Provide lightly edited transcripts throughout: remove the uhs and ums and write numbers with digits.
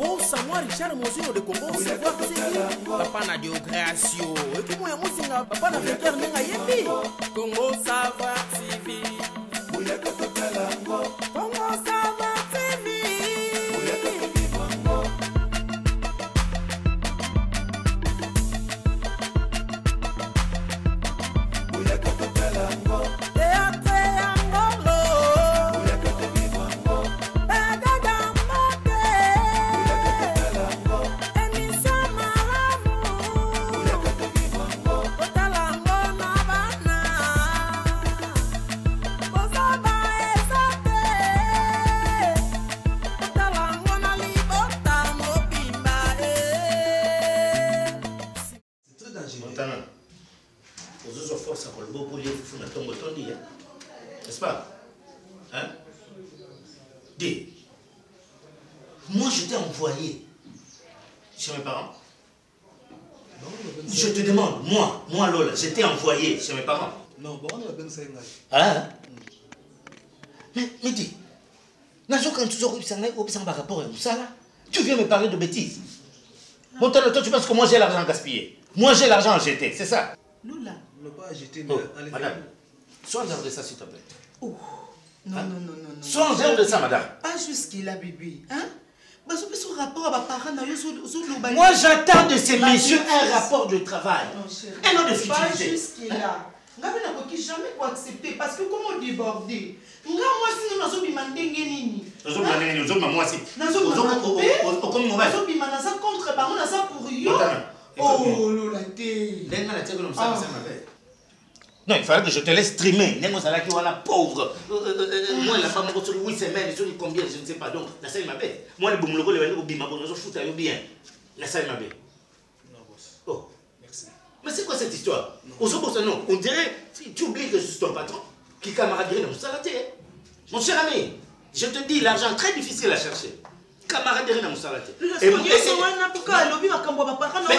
kombosa mwa Richard Mozino de kombosa kwa kusiki papa na Diogratio eki moya musinga papa na Victor nenga yebi Congo Sava TV Buya katapela ngo Congo Sava TV Buya katapela ngo Buya katapela ngo n'est-ce pas? Hein? Dis, moi je t'ai envoyé chez mes parents. Je te demande, moi Lola, je t'ai envoyé chez mes parents. Non, bon, on a bien ça. Hein? Mais dis, quand tu as par rapport à ça là, tu viens me parler de bêtises. Bon, toi tu penses que moi j'ai l'argent gaspillé. Moi j'ai l'argent à jeter, c'est ça? Lola, on ne peut pas jeter. Oh, madame, sois en dehors de ça s'il te plaît. Oh, non, hein? non. Sois en dehors de ça, madame. Pas jusqu'à bébé. Hein? Moi j'attends de ces messieurs un rapport de travail. Un an de futilité. Pas jusqu'à là. Je ne jamais accepter parce que comment déborder? Moi, si nous avons demandé nini. Nous avons demandé moi aussi. Nous avons contre baron, ça pour yo. Oh Lola té. Non, il fallait que je te laisse streamer. La pauvre. Moi, la femme, 8 semaines, je combien, je ne sais pas. Donc, la salle m'a fait. Moi, le boum, le bima, je fout à bien. La salle m'a fait. Non, boss. Oh, merci. Mais c'est quoi cette histoire? Non, on dirait, tu oublies que je suis ton patron, qui camaraderie dans mon salaté. Mon cher ami, je te dis, l'argent très difficile à chercher. Camaraderie dans mon salaté. Mais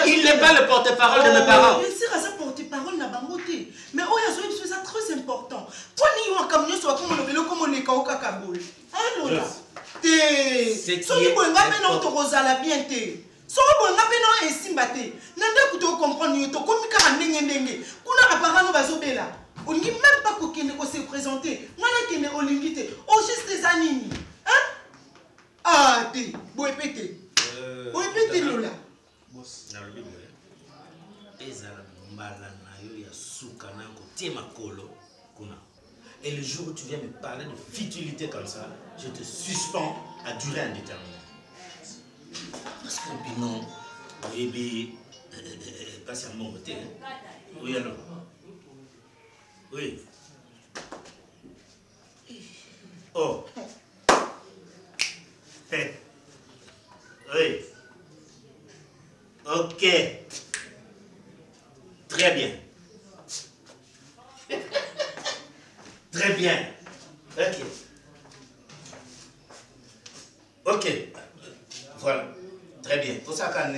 il n'est pas le porte-parole de mes parents. Porte-parole n'a pas monté. Mais oh, il y a très important. Toi, ni un camion soit comme le vélo, comme les caoca kaboul. Ah, Lola. T'es. So, il y a un autre rosala bien t'es. So, il y a un simbate. N'en écoute au comprendre, il y a un comica en n'engenge. Kuna apparemment va zobela. On n'y même pas qu'on se présenter. Moi, là, qui est au limité. Oh, juste les animi. Hein? Ah, t'es. Boé pété. Boé pété, Lola. Boss. Et le jour où tu viens me parler de futilité comme ça, je te suspends à durée indéterminée. Parce que non, bébé, passe un moment, oui alors. Oui. Oh. Oui. Ok. Très bien. Très bien. Ok. Ok. Voilà. Très bien. Pour ça, quand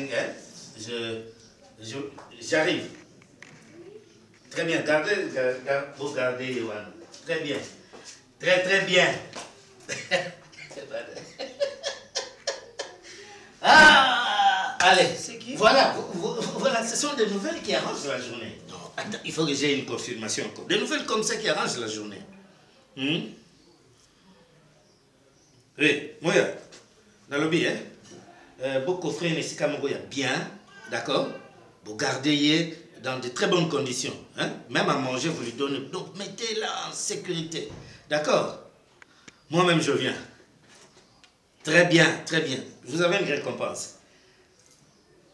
j'arrive. Très bien. Vous gardez, Yohan. Très bien. Très bien. Ah, allez. C'est qui? Voilà, ce sont des nouvelles qui arrangent la journée. Non, attends, il faut que j'ai une confirmation encore. Des nouvelles comme ça qui arrangent la journée. Oui, moi, dans le lobby, beaucoup de frères ici, bien, d'accord? Vous gardez dans de très bonnes conditions. Hein? Même à manger, vous lui donnez. Donc, mettez-la en sécurité. D'accord? Moi-même, je viens. Très bien, très bien. Vous avez une récompense.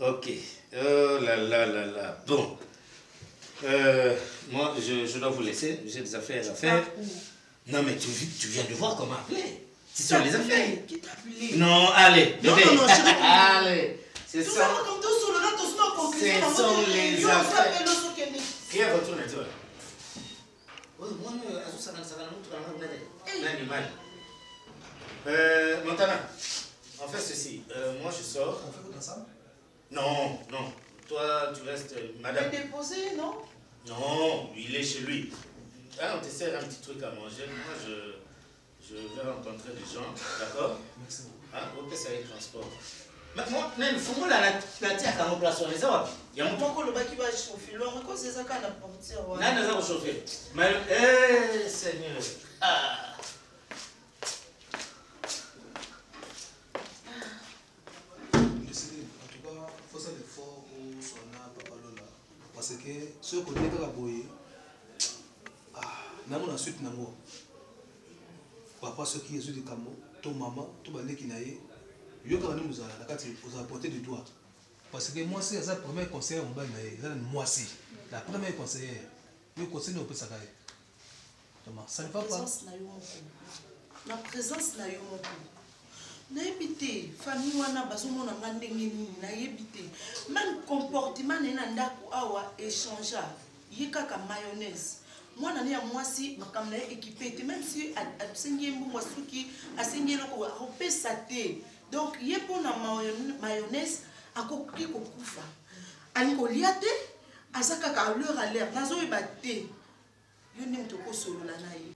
Ok. Oh là là là là. Bon. Moi, je dois vous laisser. J'ai des affaires à faire. Non, mais tu viens de voir comment appeler. Ce sont les affaires. Qui t'a appelé? Non, allez. Non, allez. C'est ça. Ce sont les affaires. Qui est retourné, toi? Montana, on fait ceci. Moi, je sors. On fait ensemble? Non. Toi, tu restes. Madame. Tu es déposé, non? Non, il est chez lui. Ah, on te sert un petit truc à manger. Moi, je vais rencontrer des gens. D'accord? Merci beaucoup. Hein? Ok, ça y est, transport. Mais faut la tia quand on place les autres. Il y a mon Moko le baki va chauffer. Le encore c'est ça qu'on a porté. Non, non, ça va chauffer. Mais Seigneur. Ah. Décidé. En tout cas, faut faire l'effort pour son papa Lola. Parce que ce côté de la boye, n'a pas ensuite n'a pas. Papa ce qui est sur le camo, ton maman, tout balai qui naïe. Yo quand nous allons la carte aux apporter du doigt. Parce que moi c'est ça premier conseil on va naïe. Moi c'est la première conseillère. Le conseil ne peut pas s'arrêter. Thomas, ça ne va pas. La présence na yo moko. Na ebité, famille wana bazomo na ngandenge nini na ebité. Même comportement na ndako awa échangeable. Yekaka mayonnaise. Moi nani ya mwasi makamna équipé même si asengi mbongo suki asengi loko opesa te. Donc yé pona mayonnaise akoki kokufa. Alingolia te azaka ka l'heure à l'heure nazo ebate. Yo nem to ko solo la na ye.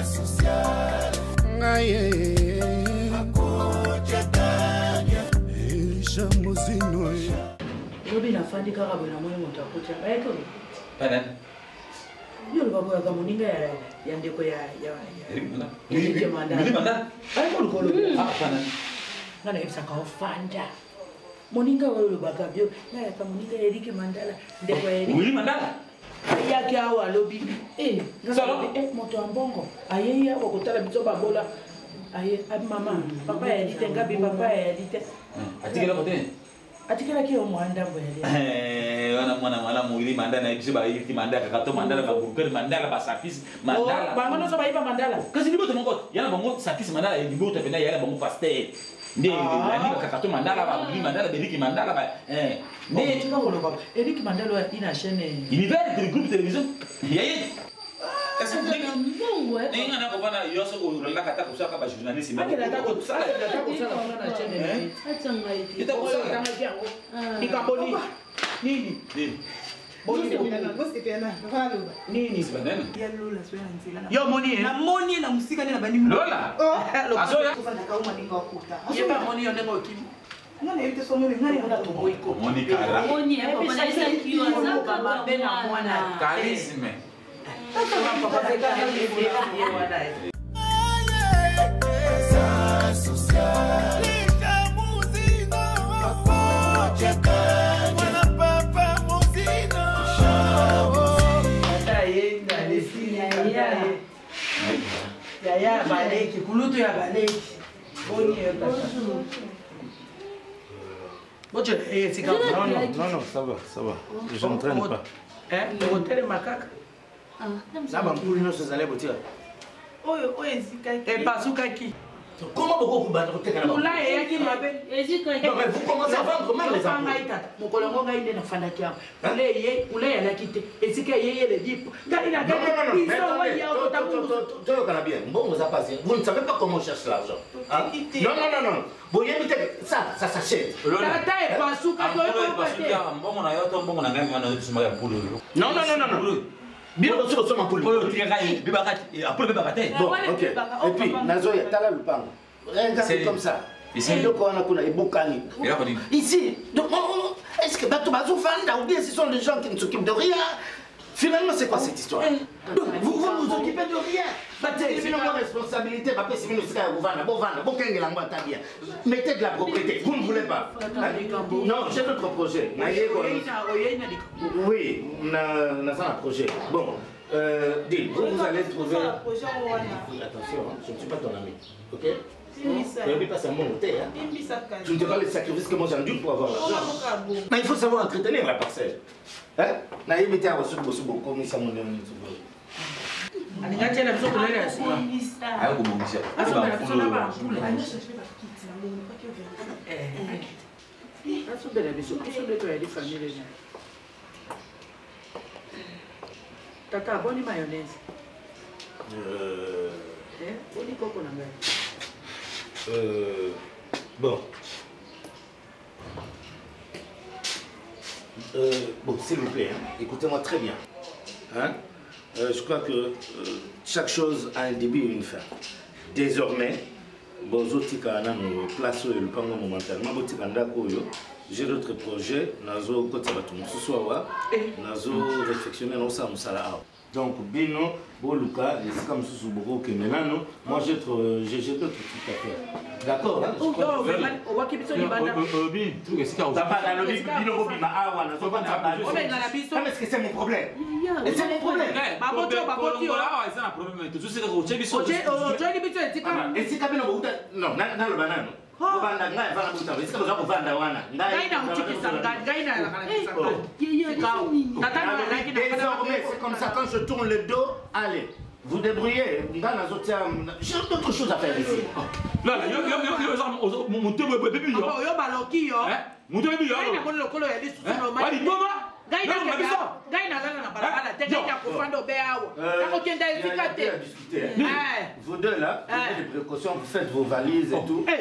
Social Lobi na fandi kaka bwana moyo moto akocha. Aiko. Panan. Yo babo ya kamuninga ya ndeko ya Mili manda. Aiko lokolo. Ah panan. Ngana yebisa ka ofanda. Moninga walo bakabyo na ya kamuninga Eric Mandala ndeko ya Eric. Mili manda. Ayaki awa lobi. Salo moto ambongo. Ayeya okotala biso babola. Aye mama papa ya Elite ngabi papa ya Elite. Atikela kote. Atikela ki omwanda mbele. Wana mwana mwili mandala na ibisi ba yiti mandala kakato mandala ba burger mandala ba sapis mandala. Bango no so ba iba mandala. Kasi liboto mongo yana bango sapis mandala ya liboto pena yana bango pastel. Nde yani kakato mandala ba mwili mandala Eric mandala ba Ne tu ngolo ba Eric Mandala ina chaîne. Univers de groupe télévision. Yaye. Est-ce que Mungu ninga na kuvana yoso urala kata kusaka ba journaliste mais nataka kusaka na chaîne. Kita kusaka kama jango. Nikaboni. Nini? Nini? Yo moni Na moni na musika na bani Lola. Asoya. Yeba moni yo ndeko kimi. Ngana yete somo ngana Mona to boiko. Moni kara. Moni papa na isa kiwa Kama bena mwana. Charisme. Papa zeka ye wana. Ya baleki, kulutu ya baleki. Boni ya bonjour. Bonjour, c'est quand Non, ça va. Je n'entraîne pas. Le hôtel Macaque. Là, Bampouli, nous sommes allés botir. Oyo ezikaki. Et Bazukaki. Comment beaucoup vous battre au Télégraphe? Là, il y a qui m'appelle. Non, mais vous commencez à vendre même les emplois. Mon collègue a été dans Fandakia. Vous l'avez la quitté. Et c'est qu'il y a les dip. Non, vous a passé. Vous ne savez pas comment on cherche l'argent. Non. Vous invitez ça s'achète. Non. Bien sûr, on Bon, ok. Et puis, Nazoya, t'as là le pan. Regardez comme ça. Ici, ici. Donc, est-ce que Batou Bazou Fanda ou bien ce sont des gens qui ne s'occupent de rien? Finalement, c'est quoi cette histoire? Vous vous occupez de rien. C'est une responsabilité. Mettez de la propriété. Vous ne voulez pas. Non, j'ai d'autres projets. Oui, on a un projet. Bon, vous allez trouver. Attention, je ne suis pas ton ami. Ok? Ne pas mon hôtel. Tu ne te pas les sacrifices que moi j'endure pour avoir l'argent. Mais il faut savoir entretenir la parcelle. Hein? Tata, bonne mayonnaise. Bon. Bon, s'il vous plaît, hein, écoutez-moi très bien. Hein? Je crois que chaque chose a un début et une fin. Désormais, bozotika nano place oyo lupango momentalement botika ndako oyo. J'ai d'autres projets, nazo kotsa bato mosusu awa, nazo réflexionner na osa musala awa. Donc bino boluka lesika mosusu boko kende nano, moi j'ai d'autres trucs à faire. D'accord hein? Papa nalobi bino bobima awa nazo kotsa bato. Est-ce que c'est mon problème? C'est mon problème. Non, naloba nano. C'est comme ça, quand je tourne le dos, allez, vous débrouillez. J'ai d'autres choses à faire ici. Vous deux là, prenez des précautions, vous faites vos valises et tout. Je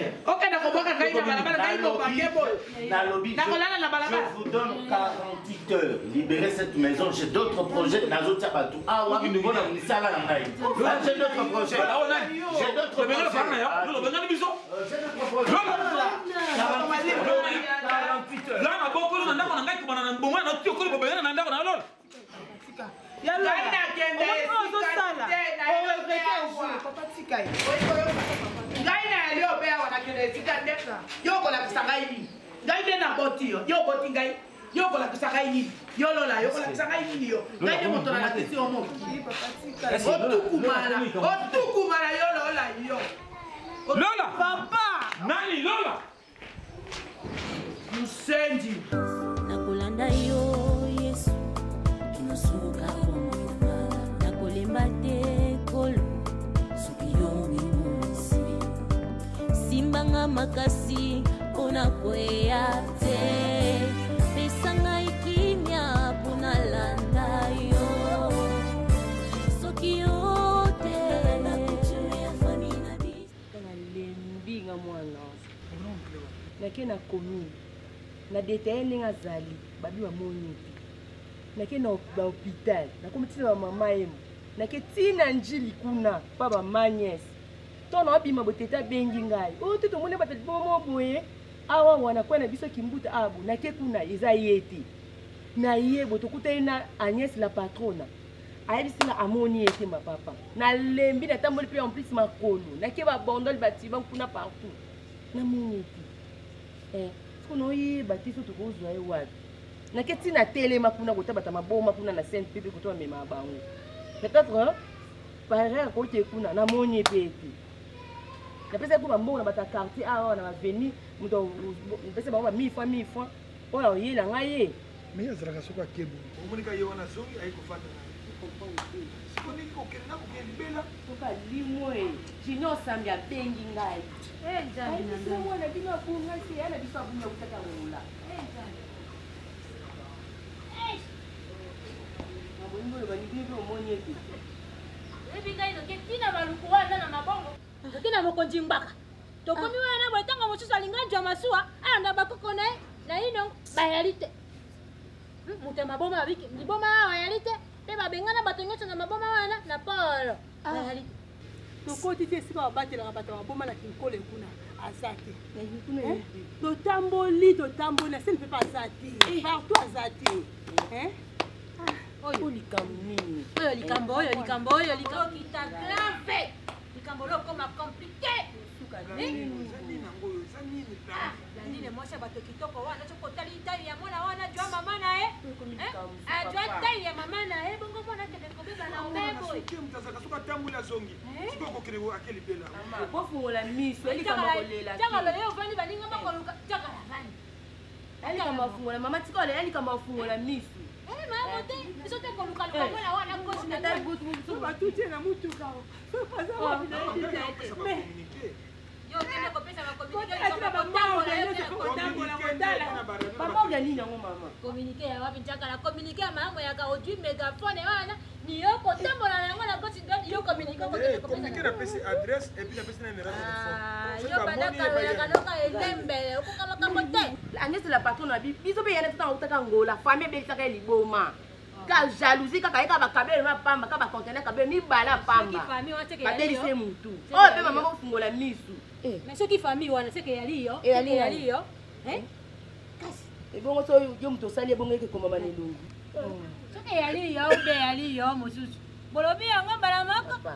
vous donne 48 heures. Libérez cette maison, j'ai d'autres projets. J'ai d'autres projets. J'ai d'autres Lola! Papa! Nani Lola! Musendi! Nakolanda yo Yesu kinosuka kwa nakolemba te kolo sukiyomi mwisi simbanga makasi ona kwea te pesanga ikimya pona landa yo sokiyote na kuchumia famina di kana lembinga mwana nake na komi na détaillé ninga zali babi wa moni nake na ba hôpital na komitina ba mama emo nake tina njili kuna pa ba magnes to na bima boteta bengi ngai o to mone ba tete bomo boye awa wana kwa na biso kimbuta abu nake kuna eza yeti na yebo to kutaina Agnès la patrona ayisinga amoni ete ma papa na lembi na tamboli pe en plus makolo nake ba bondol batiba kuna partout na moni kono yi batiso tukozwa ye wapi naketi na telema kuna kotabata maboma kuna na Saint Pepe kotoa mema bango peut-être pareil kote kuna na moni pete na pesa ko bambo na bata quartier awa na avenue muto pesa ba 1000 fois ola yela ngaye mais azraka soka kebo omonika ye wana zongi ay ko fanda sikoni ko kenna ko bela soka limwe jino sambia bengi ngai njani na ndio mwana bino kunga si yana biso abunya kutaka ngula njani mabongo bani bino monye ki ebi ngai no ketina baluko wana na mabongo ketina mokonji mbaka tokomi wana bwetanga mosusu alinganja masuwa anda bakoko na ino bayalite muta maboma abiki ndiboma bayalite pe babengana batonyoto na maboma wana na polo bayalite tokoti te esika babatelaka bato baboma na kinkolo ekuna aza te totamboli ase mpe pa aza te partout aza te oyo likambo nini oyo likambo okita grave likambo lokoma compliqué landine mwasi ya bato kitoko wana sokotali tai ya mwana wana jwa mama na ye ajwa tai ya mama na ye bongo mwana kende kobeba na mbebo bofungola miso elikamakolela yo vandi baninga makoluka takala vandi elikama fungola mama tikole elikama fungola miso mama te biso te koluka lukamona wana kosi na tai butu batutie na mutuka paza wapi na yo kende kopesa makommuniqué nini yango mama communiqué ya wapi njakala communiqué ya mayango ya kaodwi megafone wana ni yo kotambola yango na kosi ndoni yo communiqué communiqué na pesi adresse et puis na pesi na numéro de téléphone yo bandaka ya kaloka elembele okukama kambo te Agnès la patron na biso be yana tata utaka ngola famille belisaka liboma ka jalousie kaka yeka bakabele ma pamba ka bacontener kabele mibala pamba badelise mutu oyo mpe mama kofungola misu mais soki famille wana seke yali yo kasi ebongo so yo mutu osali ebongo ekekoma manelungu soki yali yo ube yali yo mosusu bolobi yango mbala moko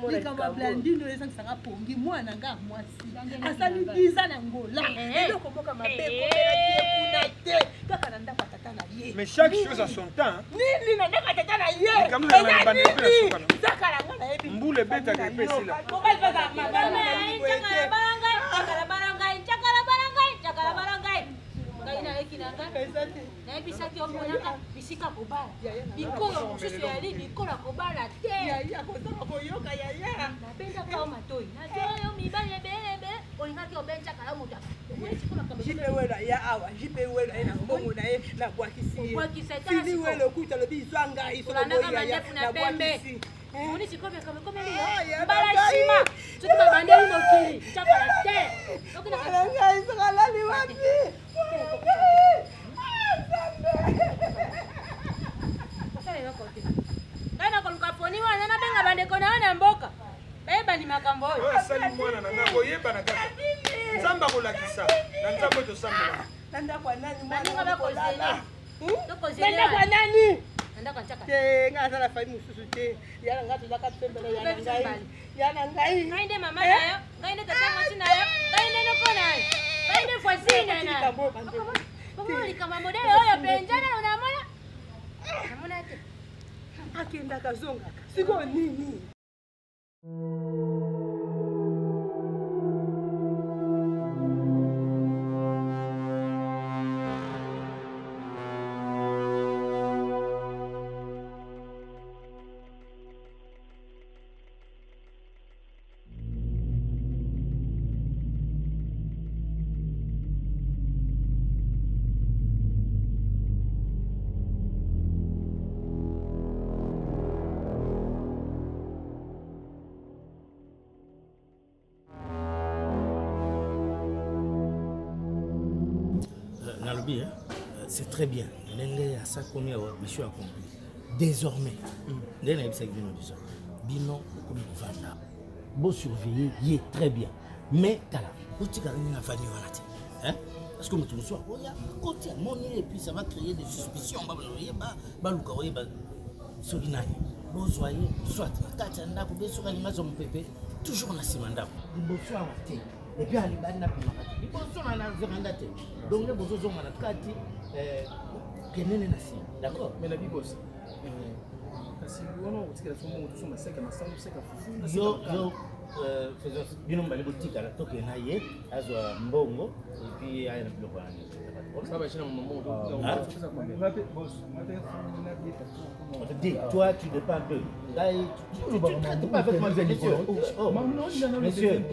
likaba blandino ezangisaka pongi mwana nga mwasi asali biza na ngola eloko moka mabe komela te kaka na ndako tata na ye. Mais chaque chose a son temps. Nini na ndako tata na ye. Comme le bande pe sokana. Zakala ngana yebi. Mbule beta ke pe sila. Kokali paka mabana chakala barangai. Kaina ekinanga. Na bisaki omonaka bisika kobala. Bikolo mosusu yali bikola kobala te. Ya kozaka koyoka yaya. Napenda kwa matoi. Najoyo mibale bele olingaki obenja kala muta. Jipe wela ya awa, jipe wela ina mbongo na ye na bwakisi. Sidi wela kuta lobi izwanga isolo boya ya na bwakisi. Moni sikome kama leo. Mbala shima. Tuki babandeli mokili. Chakala te. Okina kala isala ni wapi? Kana koluka foni wana na benga bandeko na wana mboka. Beba ni makambo oyo. Oyo sali mwana na ndako yeba na kaka. Nzamba kolakisa. Na nzambo to sambela. Nanda kwa nani mwana wa kolala? Nanda kwa nani? Nanda kwa chaka. Te nga sala fami mususu te. Yana ngatu zaka pembele yana ngai. Yana ngai. Ngainde mama nayo. Ngainde tata mati nayo. Ngainde noko nayo. Ngainde voisine nayo. Bamoli kama modelo oyo benjana unamona? Namona te. Akienda kazonga. Siko nini? C'est très bien. L'engrais à ça combien monsieur a compris. Désormais, Bino, beau surveiller, il est très bien. Mais tala, tu as famille hein? Parce que nous sommes côté monnaie et puis ça va créer des suspicions. Toujours la simanda. Et puis, il y a donc les beaux hommes à la carte, d'accord? Mais la bibos. Faisons bien les boutiques à la toque et naïe, à Mbongo, et puis à une toi, tu dépends d'eux. Tu ne traites pas avec moi directement. Monsieur,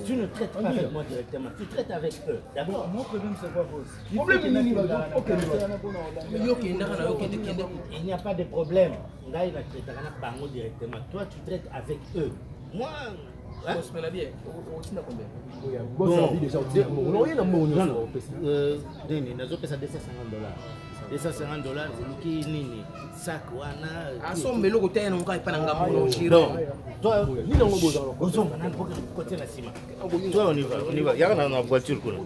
tu ne traites pas avec moi directement. Tu traites avec eux. D'accord? Mon problème, c'est quoi, boss? Il n'y a pas de problème. Directement. Toi, tu traites avec eux. Moi, $250. Nini sac wana asombe loko tena ngai pana ngambo toi ni longo boza ozonga na côté na sima toi on y va yaka na voiture kuna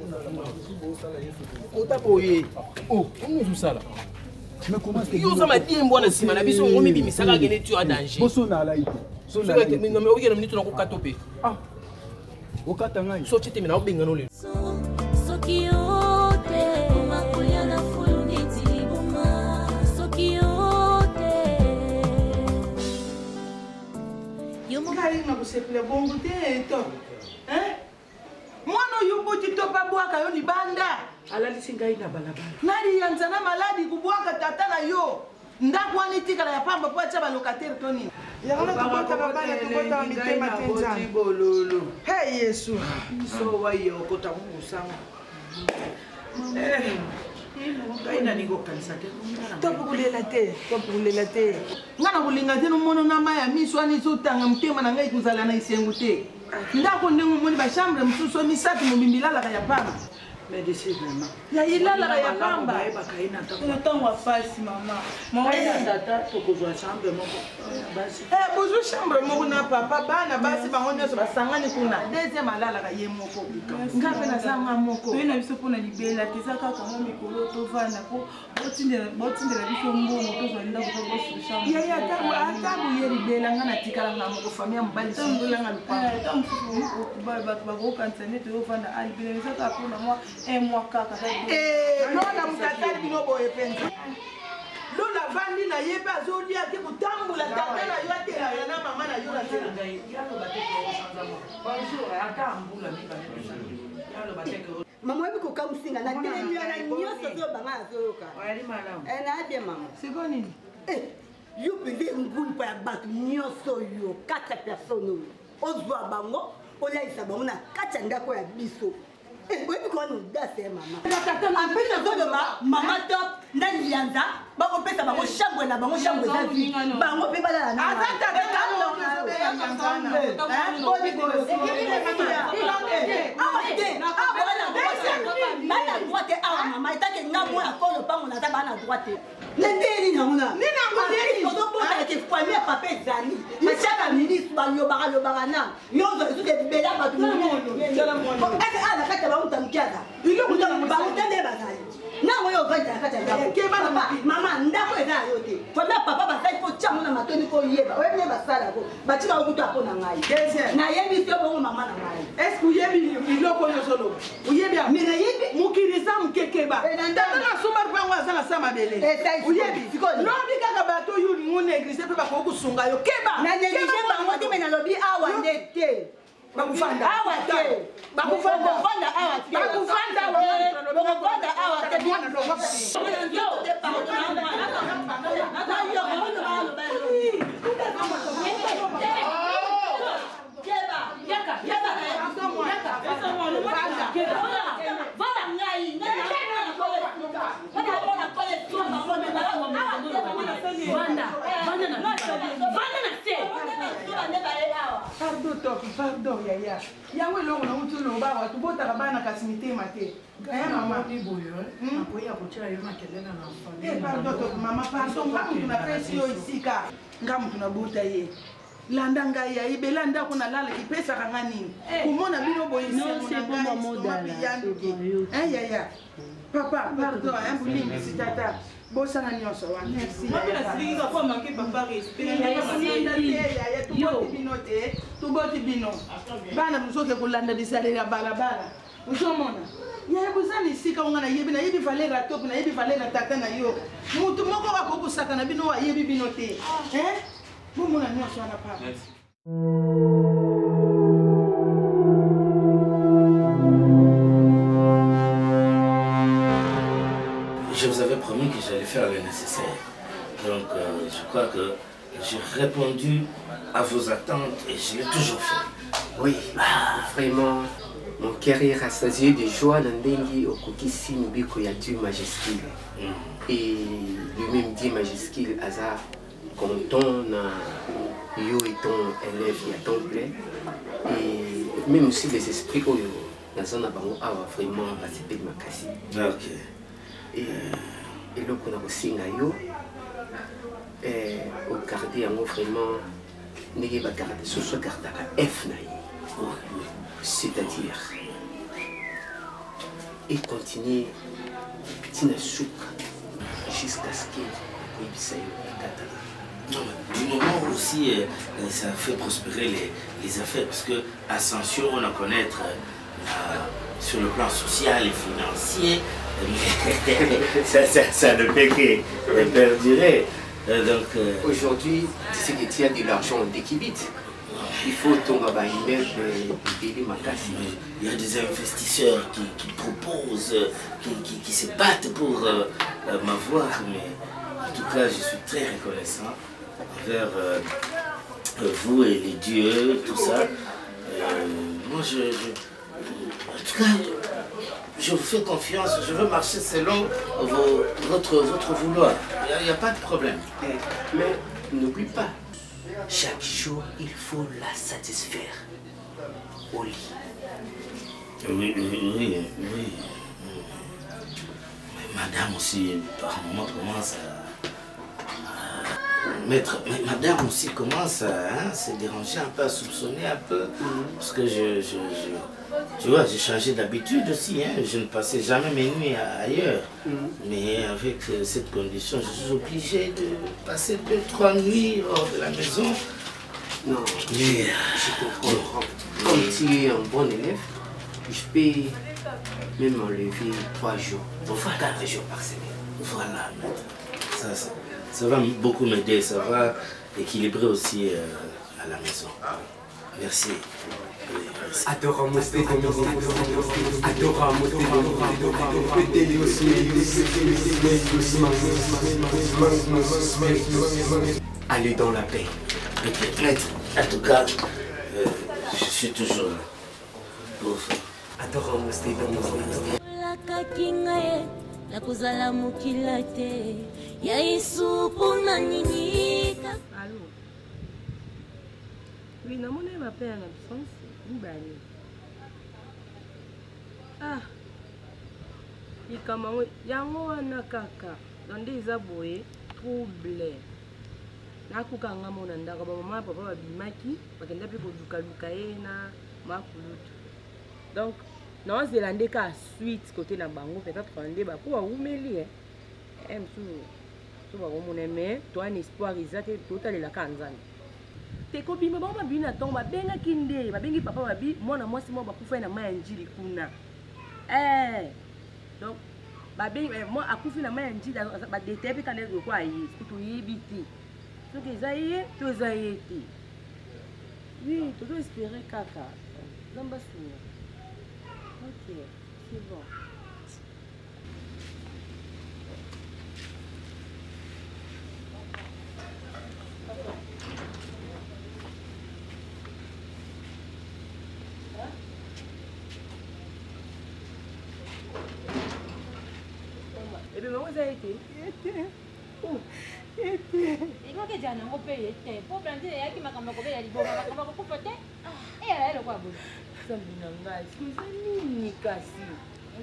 otapoye on nous ça là mais comment yo ça m'a dit mbona sima na biso ngomi bimisaka gene tu a danger boso na la ito so na mais o yena minute na ko katope okata ngai so chete mina obenga no le na kusepela bongo te to mwana oyo boti to babwaka yo libanda alalisi ngai na balabala nali yanzana maladi kubwaka tata na yo ndako wana itikala ya pamba po atia balocataire to nini yango tokota babana tokota mitema te nzambe bololo he yesu so wayo okota kumusanga ngai na ningokanisa te topukulela te nga na kolinga te nomono na mai ya miso wana ezotanga motema na ngai kozala na esengo te ndako ndenge omoni bachambre mosusu misato mobimbi lalaka ya pamba Mais de ces vraiment. Ya ilala ya pamba. Ntango apasi mama. Mwana tata tokozwa chambre moko. Basi. Bozo chambre moko na papa bana basi bango nyonso basangani kuna. Deuxième alala ka ye moko. Ngape na sanga moko. Toyena biso pona libela teza kaka mo mikolo tovanda po botindela biso mbongo tozwa ndako tokosu chambre. Ya ata buye libela nga na tikala nga moko famille mobali singola nga lupa. Bato bakokanisa nde toyovanda alibela ezaka mpona mwa un mois kaka. Nona mutatali bino boye penza. Lola vandi na ye pe azolia te kutambula tata na yo atela na mama na yo na tela. Mama wewe ko kamusinga na tele na nyoso zo banga azoyoka. Wali malamu. Na bien mama. Siko nini? Yo pende ngulu pa batu nyoso yo 4 personnes. Ozwa bango, olaisa bango na kati ndako ya biso. Wewe ko no dase mama. Apesa zo mama top na lianza, bako pesa bango chambre na bango chambre za vie. Bango pe bala na. Azata be kalo Mana droite awa mama itake ngamo akolo pango na tabana droite. Nendeni nyamuna. Nina ngoni ozo boka ke famille papa ezali. Machaka ministre banyo bagana. Yozo ezo de bela batu mono. Ese ala kata ba mutamkiaza. Ilo ba mutande bazali. Na moyo vanja kata ya. Ke bana mama ndako eza yote. Famille papa basali ko chamu na matoni ko yeba. Wewe basala ko. Batika okuta ko na ngai. Na yebi sio bongo mama na ngai. Est-ce que yebi iloko nyosolo? Uyebi mina yebi mukiriza mukekeba. Tata sumba kwa azanga sama bele. Uyebi lobi kaka bato yuri ngone église pe bako kusunga yo keba. Na néglige bango te mena lobi awa ndete. Bakufanda awa te. Bakufanda awa te. Bakufanda awa te. Pardon, yaya. Yawe longo na utu lo ba watu bota kabana kasimite mate. Gaya mama biboyo, akoya kuchira yo makelele na mfano. Pardon mama, pardon, ngamu tunapesi yo isika. Ngamu tunabota ye. Landa ngaya ibela ndako na lala kipesa kanga nini? Kumona bino boye non c'est bon maman dala. Yaya. Papa, pardon, ambulimi sitata. Bosa na nyonso wa. Merci. Mama singa kwa manke papa respect. Yo binote, tuboti bino. Bana musoke kulanda bisale ya balabala. Usomona. Ya buzani sika ungana yebi na yebi valera top na yebi valera tata na yo. Mutu moko bakokusaka na bino wa yebi binote. Bomo na nyonso na papa. Je vous avais promis que j'allais faire le nécessaire. Donc, je crois que j'ai répondu à vos attentes et je l'ai toujours fait. Oui, vraiment, mon cœur est rassasié de joie Nandengi Okokisi Mbiko ya Dieu majuscule. Et lui-même Dieu majuscule, Aza, content na yo et ton élève y a temps plein. Et même aussi les esprits où la zone a vraiment participé de ma casse. Ok. Et là qu'on a aussi yo au garder en vraiment n'est pas garder ce soit garder à F c'est-à-dire et continuer petit souk jusqu'à ce que ça du moment aussi ça fait prospérer les affaires parce que Ascension on en connaître sur le plan social et financier ça ne peut que perdurer. Donc aujourd'hui, c'est que tu as de l'argent d'équibite. Il faut tomber à une immeuble et ma casse. Il y a des investisseurs qui proposent, qui se battent pour m'avoir, mais en tout cas, je suis très reconnaissant envers vous et les dieux, tout ça. Moi, en tout cas, je vous fais confiance, je veux marcher selon votre vouloir. Il n'y a pas de problème. Mais n'oublie pas, chaque jour, il faut la satisfaire au lit. Oui. Madame aussi, par moment, commence Madame aussi commence à se déranger un peu, à soupçonner un peu. Parce que tu vois, j'ai changé d'habitude aussi. Hein. Je ne passais jamais mes nuits ailleurs. Mais avec cette condition, je suis obligé de passer 2-3 nuits hors de la maison. Non, mais je comprends. Comme tu es un bon élève, je peux même enlever 3 jours, 4 jours par semaine. Voilà, maître. Ça va beaucoup m'aider, ça va équilibrer aussi à la maison. Merci. Allez dans la paix. Maître, en tout cas, je suis toujours là. nakuzala mokila te ya isupu na nini. Allô? Oui, namoni bape en absence mibale. Ah, likambo yango wana kaka nde eza boye trouble. Nakukanga mona ndako bamama papa babimaki bakenda mpe kolukaluka ye na makulutu. Donc naozela nde ka suite côté na bango peut-être nde bapo baumeli so bakomona mais to un espoir eza te totalelaka nzambe te kobima bango babi na ntongo babengaki nde babengi papa babi mwana mwasi moko bakufa ye na mai ya njili kuna donc babengi mo akufi na mai ya njili badete mpe kanda lokwa aye toyebi te soki eza ye to eza ye te oui tozo espérer kaka nzambe asunga. Ok, c'est bon. Eh bien, maman, ça a été. Ikoke jana ngo pe yete. Po planter ya ki makamba ko be ya liboma makamba ko pote. Ya lo kwa bulu. Sambi na ngai. Sikuza nini kasi?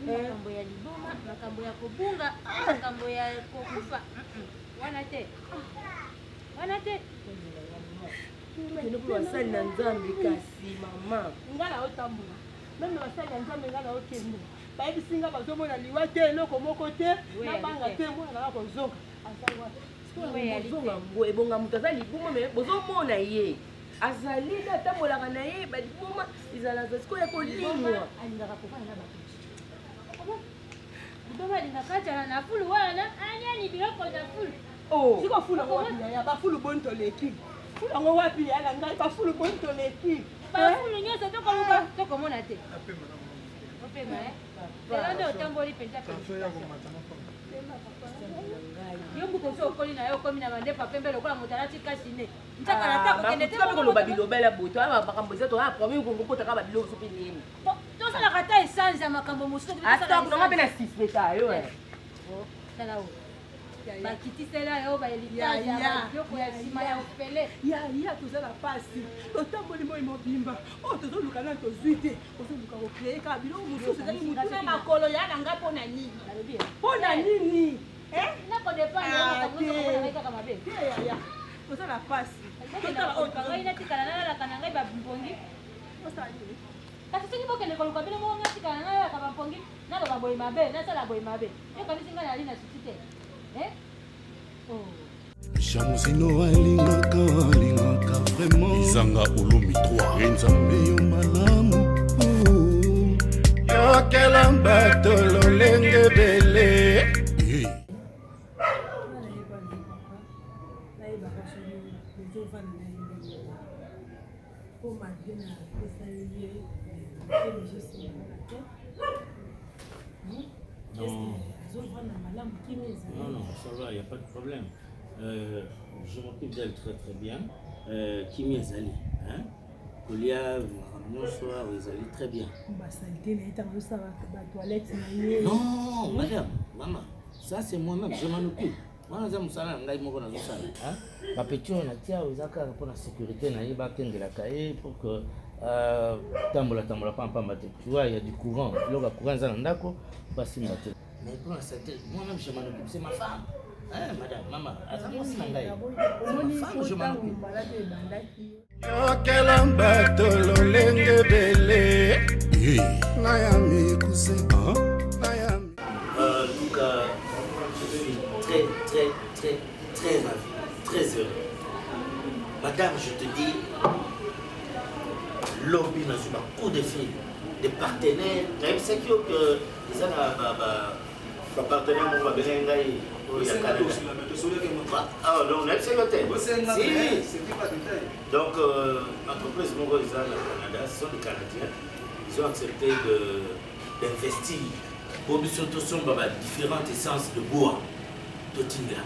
Makambo ya liboma, makambo ya kobunga, makambo ya kokufa. Wana te. Wana te. Kino kwa wasali na nzambi kasi mama. Ngala otambula. Même wasali na nzambi ngala okende. Bayebi singa bazomona liwa te eloko moko te. Na banga te mwana ngala kozonga. Asawa. Ebonga moto aza libuma me bozomona ye azali nde atambolaka na ye balibuma ezalaza sikoyo ekolimwa alingaka kofana na bato liboma alingaka jana na fulu wana anyani biloko na fulu siko fulu yango wapi ya bafulu boni toleki fulu yango wapi yala ngai bafulu boni toleki bafulu nyonso tokoluka tokomona te opema lelo nde otamboli mpenza yo bukoso okoli na yo okomi na bandepa pembe lokola moto alati kasi ne ntakala ta kokende te koloba bilobela boto aba makambo eza to aprami kongokotaka babiloko sopi nini tosalaka ta essence ya makambo mosusu nonga mpe na sispeta yo tala o bakitisela yo baelitage ya biloko ya nsima ya ofele ya tozala mpasi totamboli moi mobimba oyo tozoluka nani tozwi te ozoluka kokreye kaka biloko mosusu ezali mutu na makolo ya na ngai mpo na nini mpo na nini tozala mpasi ngai natikala nalalaka na ngai bampongi kasi soki bokende koluka bino moko natikala nalalaka bampongi naloba boye mabe nasala boye mabe yokanisi ngai nali na susi te Chamuzino alingaka vraiment Izanga Ulumi 3 Enzambe yo malamu Yokela mbato lolenge bele Non, ça va, il n'y a pas de problème. Je m'occupe d'elle très très bien. Kimi Ezali. Kolia, bonsoir, Ezali, très bien. Non, madame, maman, ça c'est moi-même, je m'en occupe. Moi, je me suis pour la sécurité, pour que tambola pamba. Tu vois, il y a du courant. Le courant, Mais pour l'instant, moi-même, je m'en occupe. C'est ma femme. Hein, madame, maman. Attends-moi, c'est ma femme, je m'en occupe. Yokela mbato lolenge bele Nayami kuseka Nayami En tout cas, je suis très ravi, très heureux. Madame, je te dis, lobby n'a pas beaucoup de filles, des partenaires. Même c'est que les partenaires m'ont bien gagné. Ah non, on a essayé donc, l'entreprise Mongo au Canada, ce sont des Canadiens, ils ont accepté d'investir pour différentes essences de bois de Tinga.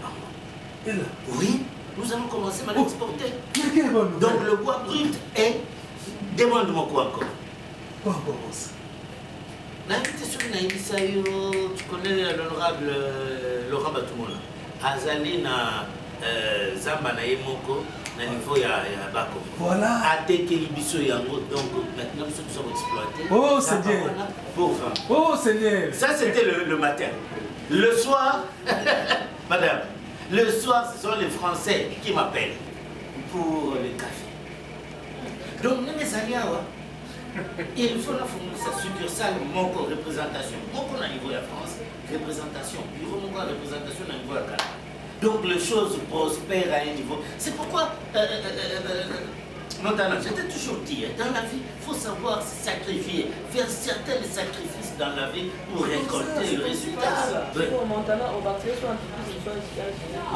Oui, nous allons commencer à l'exporter. Donc le bois brut est. Demande-moi quoi encore. Quoi encore ça? Tu connais l'honorable Laurent Batoumona. Azali na Zamba na Yemoko na niveau ya Bako. Voilà. Ate Kelibiso Yango, donc maintenant nous sommes exploités. Oh Seigneur. Pauvre. Oh Seigneur. Ça c'était le matin. Le soir, madame, le soir ce sont les Français qui m'appellent pour le café. Donc nous les allions. Il faut la succursale Moko représentation. Moko na niveau de la France, représentation. Bureau Moko représentation na niveau de la Canada. Donc les choses prospèrent à un niveau. C'est pourquoi, Montana, je t'ai toujours dit, dans la vie, il faut savoir se sacrifier, faire certains sacrifices dans la vie pour récolter le résultat. Montana, on va créer soit un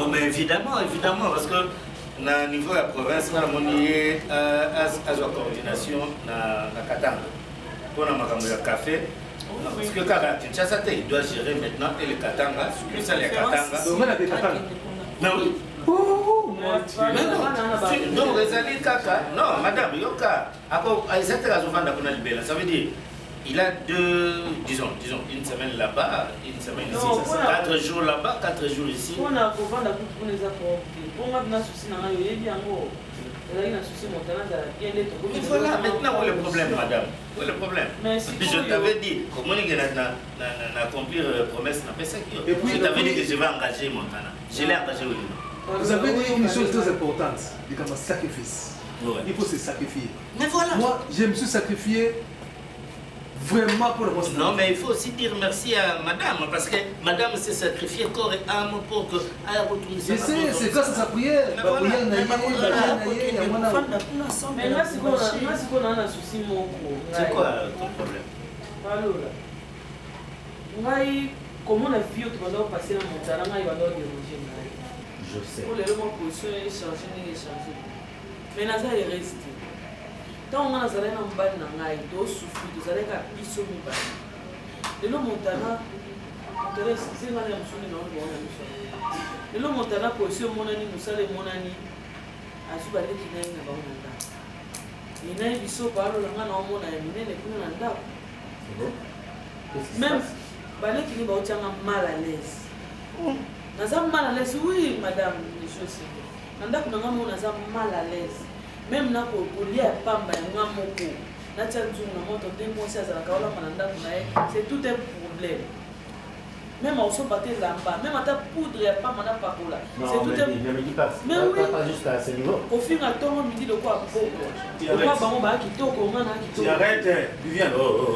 non mais évidemment, parce que au niveau de la province, nous avons une coordination dans Katanga. Pour le café, parce que Kinshasa, il doit gérer maintenant et le Katanga, ce que ça les Katanga. Mais oui. Donc, les alliés Kaka, non, madame, Yoka, ça veut dire. Il a disons, une semaine là-bas, une semaine ici. 4 jours là-bas, 4 jours ici. Et voilà, maintenant, où est le problème, madame? Où est le problème? Je t'avais dit, comment il a accompli la promesse, je t'avais dit que je vais engager Montana. Je l'ai engagé au Liban. Vous avez dit une chose très importante, comme un sacrifice. Il faut se sacrifier. Mais voilà. Moi, je me suis sacrifié. Vraiment pour le poste. Non, mais il faut aussi dire merci à madame, parce que madame s'est sacrifiée corps et âme pour que elle retourne sa prière. Je sais, c'est grâce à sa prière. Mais là, c'est qu'on a un souci, mon gros. C'est quoi ton problème? Comment la vie tu vas passer dans mon talent, il va déranger. Je sais. Pour les moments pour se changer. Mais Nazar est resté. Tant on a zalé na mbali na ngai to souffrir to zalé ka biso mi ba lelo Montana c'est ngale ya musuni na ngo na biso lelo Montana ko si monani musale monani azuba le kinai na ba ona nda ina biso ba lo nga na omona ya minene kuna na nda même ba le kini ba o tanga mal à l'aise naza mal à l'aise oui madame les choses nanda kuna nga mona naza mal à l'aise. Même na ko lié pamba ya moko na tsanzu na moto ndemo si azala kaola mananda kuna c'est tout un problème. Même au so baté lamba, même ata poudre ya pamba na pakola. C'est tout un ne me dis pas. Mais oui, pas jusqu'à ce niveau. Au fin à ton midi de quoi poko. Pourquoi bango ba kitoko ngana kitoko. Tu arrêtes, viens. Non.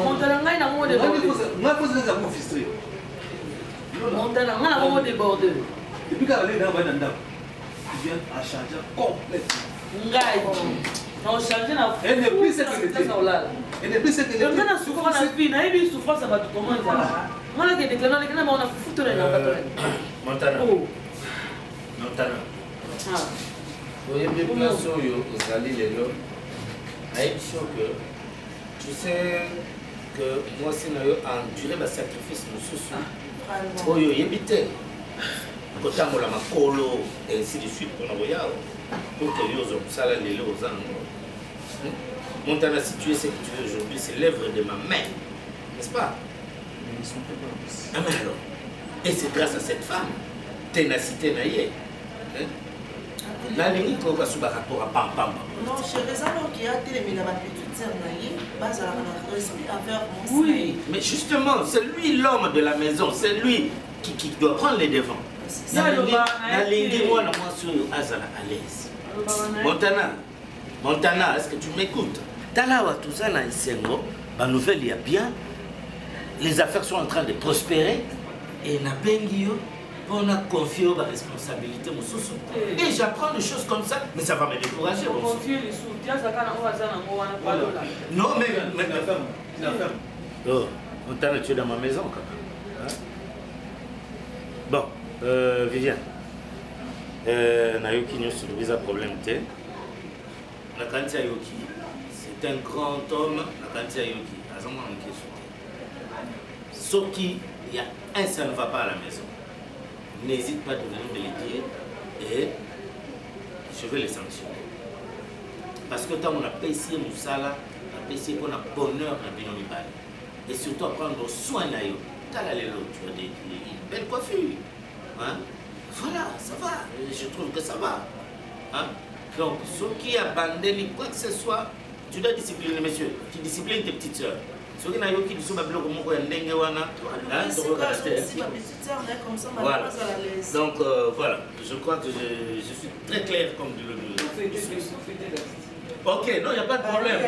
Montana ngai na mo de border. Moi faut ça me frustrer. Montana ngana mo de border. Depuis qu'elle est dans le Nanda, il vient à changer complètement. Non, changer na. Elle n'est plus ce qu'elle était. Elle n'est plus ce qu'elle était. Elle a souffrance à vie, na ebi souffrance à battre comment ça. Moi là que déclarant les on a foutu les Montana. Montana. Ah. Oui, mais place aux alliés les lots. Que tu sais que moi c'est enduré le sacrifice de ce oh yo yebite. Kotambo la makolo et ainsi de suite pour la pour que les autres ça les aux angles. Montana, si tu es ce que tu es aujourd'hui, c'est l'œuvre de ma main, n'est-ce pas? Ah mais alors, et c'est grâce à cette femme, ténacité naïe. La ligne qui va sur le rapport à Pam Pam. Non, chérie, ça qui a télé, ma petite sœur, base à la respect envers mon Oui, mais justement, c'est lui l'homme de la maison, c'est lui qui doit prendre les devants. La ligne, moi, sur Azala à l'aise. Montana, est-ce que tu m'écoutes? Talawa, tout ça, là, la nouvelle, il y a bien. Les affaires sont en train de prospérer. Et on a confié aux responsabilités. Et j'apprends des choses comme ça, mais ça va me décourager. Non, mais la femme. Oh, Montana, tu es dans ma maison quand même. Bon, Viviane. Nayoki nous sur le problème. Nakantia Yoki, c'est un grand homme. Nakantia Yoki, sauf qu'il y a un, ça ne va pas à la maison. N'hésite pas de venir me le dire et je vais les sanctionner. Parce que quand on a payé Moussala, on a payé pour le bonheur de Binonibal. Et surtout à prendre soin de l'eau. Tu as une belle coiffure. Hein? Voilà, ça va. Je trouve que ça va. Hein? Donc, ceux qui abandonnent quoi que ce soit, tu dois discipliner, monsieur. Tu disciplines tes petites soeurs. Ceux qui n'ont qui sont pas bloqués, voilà. Donc, voilà. Je crois que je suis très clair comme du le. Ok, non, il n'y a pas de problème.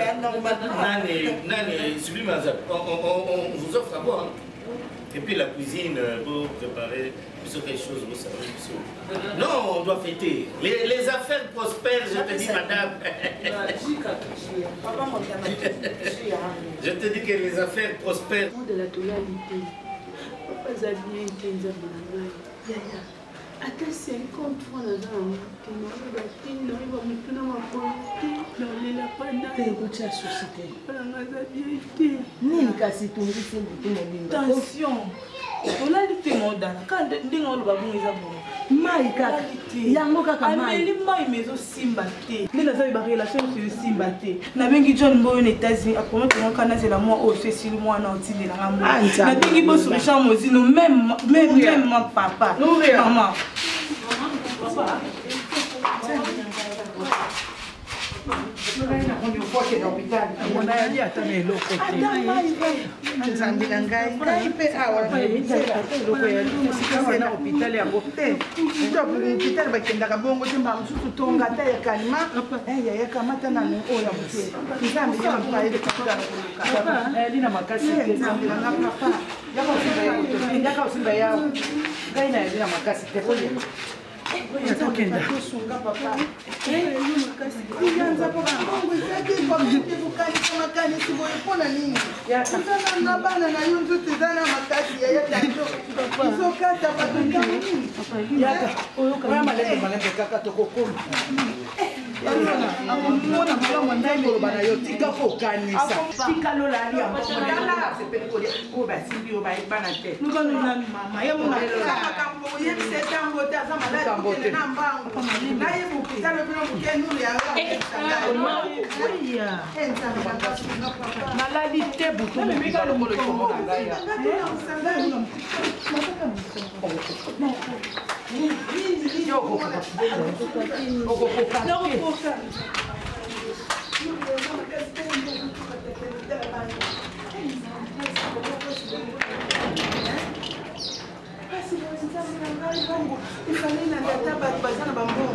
On vous offre à boire. Et puis la cuisine pour préparer quelque chose, vous savez. Non, on doit fêter. Les affaires prospèrent, je te dis, madame. Je te dis que les affaires prospèrent. De la totalité. Papa Zabi était ata 50 francs naza yango te naoyeba te naoyeba motu na makolo te naolela pana te ekoti ya société alanga aza bien te nini kasi tongisi butu mobimba tension olali te modala ka ndenge oloba bongo eza bongo mai kaka yango kaka ameli mai mais ezosimba te nde nazoyeba relation nyonso ezosimba te nabengi john mboyo na états-unis apromettre nga kana zela mwa oyo so esili mwana otindelanga mboyo nabengi boso richard mozino même ma papa mama onayali ata na eloko te nzambe na ngai ngai mpe awa eloko yalisika na hôpital yango te hôpital bakendaka bongo te mbala mosusu tonga ata ya kalima yayakamata nano oyo ya mote nzambe yali na makasi nzambe nanga papa yaka osimba yawo ngai nayali na makasi te oye Tokenda. Ianza kwa Mungu isaki kwa kukani kama kani siboye pona nini? Sasa na bana na yunzu tizana makati ya tato. Isokata patunga nini? Yaka oyo kama lele malende kaka tokokoma. Amona malamu ndai koloba na yo tika ko kanisa. Tika lola ali amona sepeli ko basimbi o baibana te. Nuko nina mama ya mona kaka kambo yebise tango ta za maladi. Na mbango na ye mukitalo bino mukenu ya maladi te butu mika lokolo komona ngaya il fallait la data bazana bambongo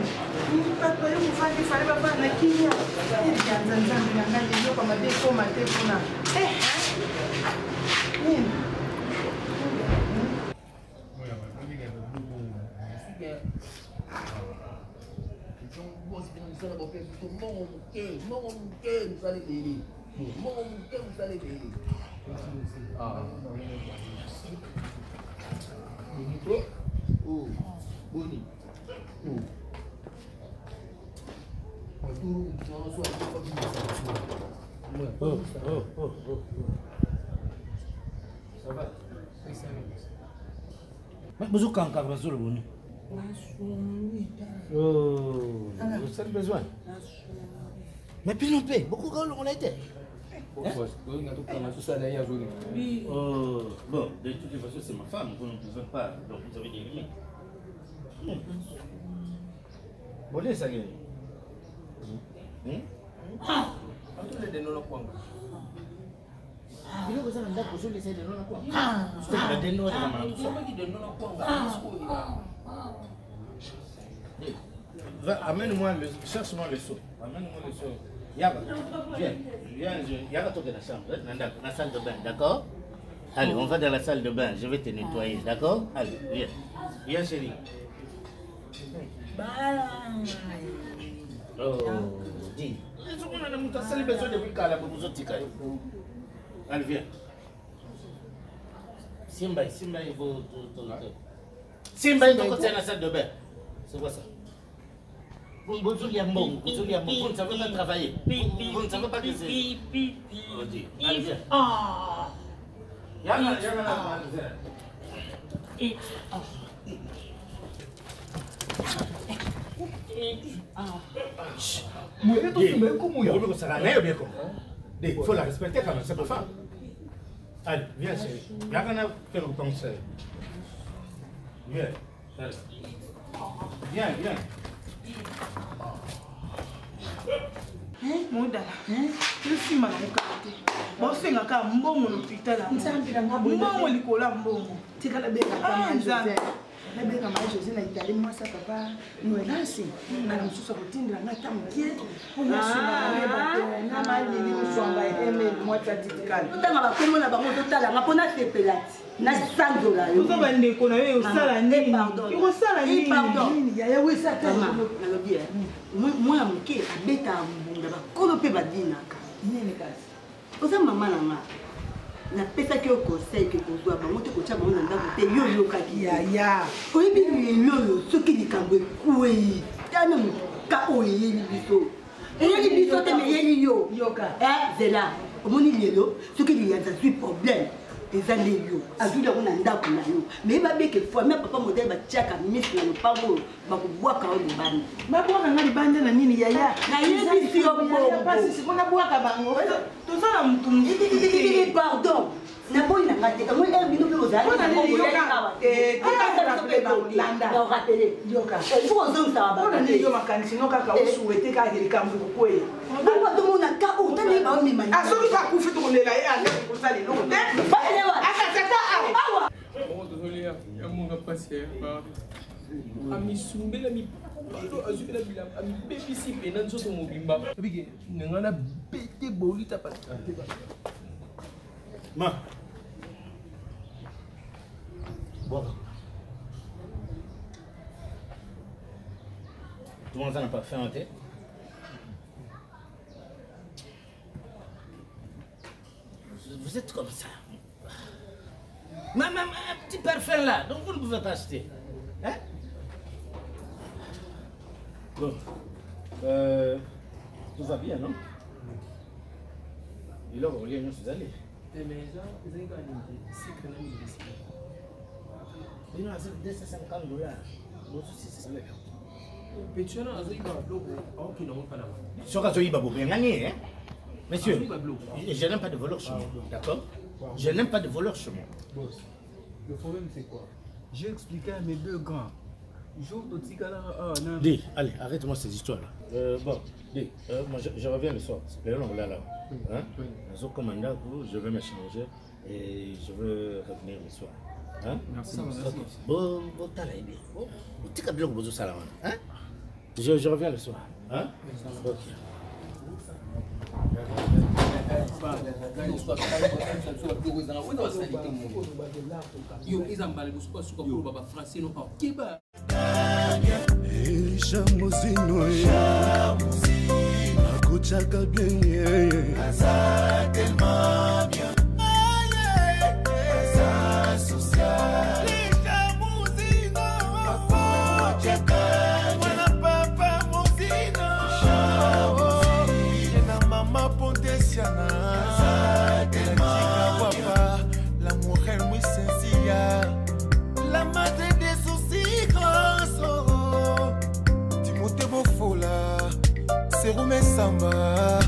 bato yo mufandi il fallait baba na kinya nzanza nzambe na ngai yo kama beko mate kuna nini Oh, Boni. Oh. Ça va? Mais vous avez encore sur le Boni. Oh, vous avez besoin. Mais puis non paye, beaucoup de gens on a été. Oh, bon, de toutes les façons, c'est ma femme, vous ne pouvez pas, donc vous avez des limites. Bolé ça y amène-moi le... Cherche-moi le seau. Amène-moi le seau. Yaba, viens. Yaba, toi de la chambre. La salle de bain, d'accord? Allez, on va dans la salle de bain. Je vais te nettoyer, d'accord? Allez, viens. Viens, chérie. Oh, dis. Allez, viens. Simba, il faut... Simba, il faut la salle de bain. C'est quoi ça? Vous ne savez pas travailler. Vous ne savez pas que c'est... Allez, viens. Il faut la respecter quand même, c'est pas femme. Allez, viens chérie. Viens faire le conseil. Viens. Viens. Modala, je na mukate. Bosenga ka mbongo l'hôpital. Mbongo likola mbongo. Tikala beka kama José. Na beka ma José na Italie mwasa papa. Noelasi. Na msusa kutindira na tamukie. Kuna suna na mali ni mswanga eme mwata ditikali. Tanga bakomo na bango totala ngapona tepelati. Na $100 yo. Uzo bande ko na yo sala nini? Yo sala nini? Pardon. Ya wisa tena. Na lobi moi ya moke abeta mbunda bakolo mpe badinaka nini kasi oza mama na nga napesaki yo conseil ke kozwa bango te kotya bango na ndako te yo yokaki ya oyebi lelo soki likambo ekwei tana moka oyo eyeli biso eyeli biso te me eyeli yo zela omoni lelo soki liyanza zwi problème eza nde yo azwi yango na ndako na yo me babeke famille papa modele batiaka misi na lopango oyo bakobwaka oyo libanda babwaka nga libanda na nini yaya nayebisi yo bonabwaka bango tozala mutu pardon naboyi na nga te kamoi ere bino mpe ozaliyo makanisi no kaka osuete kaka likambo kokweye tomona ka otanayeba omema soki kakufi tokolela ye akosala eloko te akatata awa yamonga pasi amisumbela mipilo azwikela bilamba amibebisi pena nzoto mobimba ebike nenga na bete bolita Ma. Bon. Tout le monde n'a pas fait un thé. Vous êtes comme ça. Maman, un petit parfum là, donc vous ne pouvez pas acheter. Hein? Bon. Tout va bien, non? Et là, on vient nous aller. Mais ça, c'est quand même c'est quand même il y a $250. L'autre aussi, c'est ça. Pétiona, il y a un bloc qui n'a pas d'avant. Sur la Zoïba, vous gagné, hein? Monsieur, je n'aime pas de voleurs chez moi, d'accord? Je n'aime pas de voleurs chez moi. Boss, le problème c'est quoi? J'ai expliqué à mes deux grands. Dis, allez, arrête-moi ces histoires-là. Bon, dis, moi je reviens le soir. C'est là, là. Hein? Je vais me changer et je veux revenir le soir. Hein? Merci. Bon, je reviens le soir. Hein? Ok. Elisha Mozino Akuchaka bien Asa tellement bien Asa social Elisha Mozino Akuchaka Mwana papa Mozino Ena mama Pontesiana Asa tellement papa la mujer muy sencilla la madre de sus hijos Timothée Bofola Serume Samba